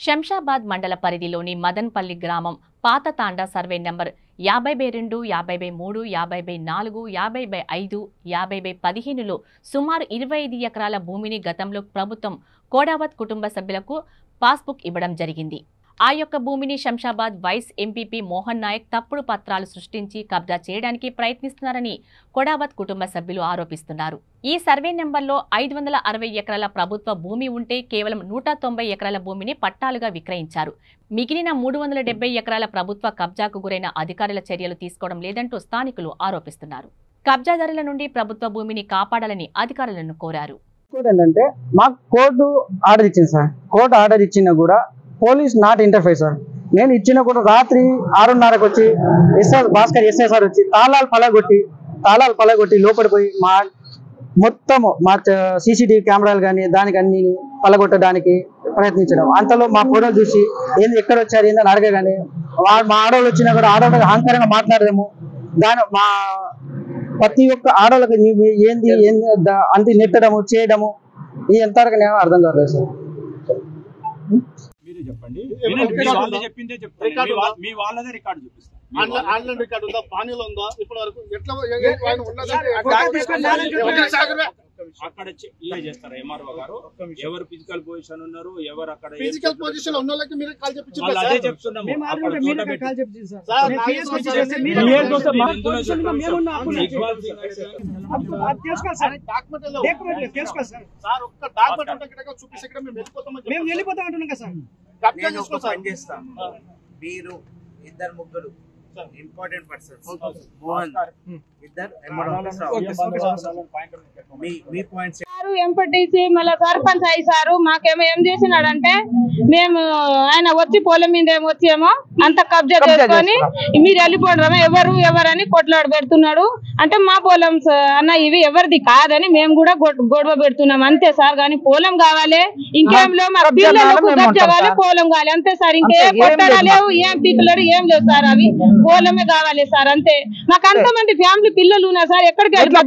శంషాబాద్ మండల పరిధిలోని మదన్పల్లి గ్రామం పాత తాండా సర్వే నంబర్ 50/2, 50/3, 50/4, 50/5, 50/15లో సుమారు 25 ఎకరాల భూమిని గతంలో ప్రభుత్వం కోడావత్ కుటుంబ సభ్యులకు పాస్బుక్ ఇవ్వడం జరిగింది. ఆ యొక్క భూమిని శంషాబాద్ వైస్ ఎంపీపీ మోహన్ నాయక్ తప్పుడు పత్రాలు సృష్టించి కబ్జా చేయడానికి ప్రయత్నిస్తున్నారని కోడావత్ కుటుంబ సభ్యులు ఆరోపిస్తున్నారు. ఈ సర్వే నెంబర్లో 560 ఎకరాల ప్రభుత్వ భూమి ఉంటే కేవలం 190 ఎకరాల భూమిని పట్టాలుగా విక్రయించారు. మిగిలిన 370 ఎకరాల ప్రభుత్వ కబ్జాకు గురైన అధికారుల చర్యలు తీసుకోవడం లేదంటూ స్థానికులు ఆరోపిస్తున్నారు. కబ్జాదారుల నుండి ప్రభుత్వ భూమిని కాపాడాలని అధికారులను కోరారు. ఏంటంటే మాకు కోర్టు ఆర్డర్ ఇచ్చింది సార్. కోర్టు ఆర్డర్ ఇచ్చినా కూడా పోలీస్ నాట్ ఇంటర్ఫేర్ సార్. నేను ఇచ్చిన కూడా రాత్రి 6:30కు వచ్చి భాస్కర్ ఎస్ఐ సార్ వచ్చి తాళాలు పలగొట్టి లోపలిపోయి మొత్తము మా సీసీటీవీ కెమెరాలు కానీ దానికి అన్ని పలగొట్టడానికి ప్రయత్నించడం. అంతలో మా ఫోటోలు చూసి ఏంది ఎక్కడ వచ్చారు ఏందని అడగగానే మా ఆడవాళ్ళు వచ్చినా కూడా ఆడవాళ్ళకి అహంకారంగా మాట్లాడదాము. మా ప్రతి ఒక్క ఆడవాళ్ళకి ఏంది అంత నెట్టడము చేయడము ఇది ఎంతవరకు నేను అర్థం కాలేదు సార్. చెప్పండి అక్కడ చేస్తారా ఎంఆర్ఓ గారు ఎవరు ఫిజికల్ పొజిషన్ ఉన్నారు ఎవరు అక్కడ ఫిజికల్ పొజిషన్ ఉన్న వాళ్ళకి మీరు కాల్ చెప్పించారు. అదే చెప్తున్నాము మీరు ఇద్దరు ముగ్గురు ఇంపార్టెంట్ పర్సన్స్ మోహన్ మీ పాయింట్స్ ఎంపీటీసీ మళ్ళీ సర్పంచ్ అయ్యారు. మాకేమో ఏం చేసినాడంటే మేము ఆయన వచ్చి పొలం మీద ఏమొచ్చేమో అంత కబ్జా చేసుకొని మీరు వెళ్ళిపోవడమే ఎవరని కొట్లాడు పెడుతున్నాడు. అంటే మా పొలం అన్న ఇవి ఎవరిది కాదని మేము కూడా గొడవ పెడుతున్నాం అంతే సార్. కానీ పొలం కావాలి ఇంకేంలో మా పిల్లలకు కావాలి పొలం కావాలి అంతే సార్. ఇంకేం కొట్టడాలేవు ఏం పీకులాడు ఏం లేవు సార్. అవి పొలమే కావాలి సార్ అంతే. మాకు అంతమంది ఫ్యామిలీ పిల్లలు ఉన్నారు సార్. ఎక్కడికి వెళ్ళి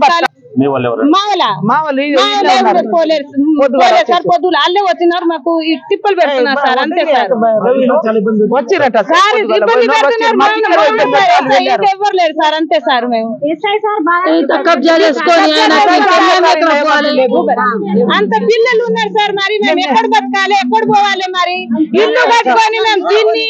సార్ పొద్దులు అల్లే వచ్చినారు మాకు తిప్పలు పెడుతున్నారు సార్ అంతే సార్. ఎవరు లేరు సార్ అంతే సార్. మేము కబ్జా చేసుకొని అంత పిల్లలు ఉన్నారు సార్. మరి మేము ఎక్కడ బతకాలి ఎక్కడ పోవాలి మరి ఇల్లు కట్టుకొని మేము తిని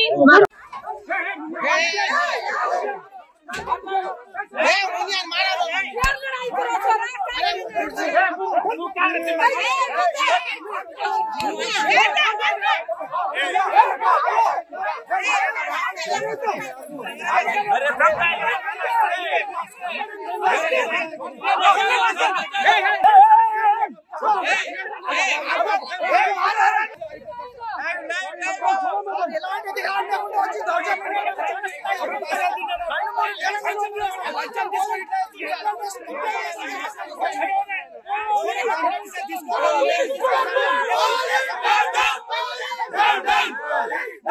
Down, down.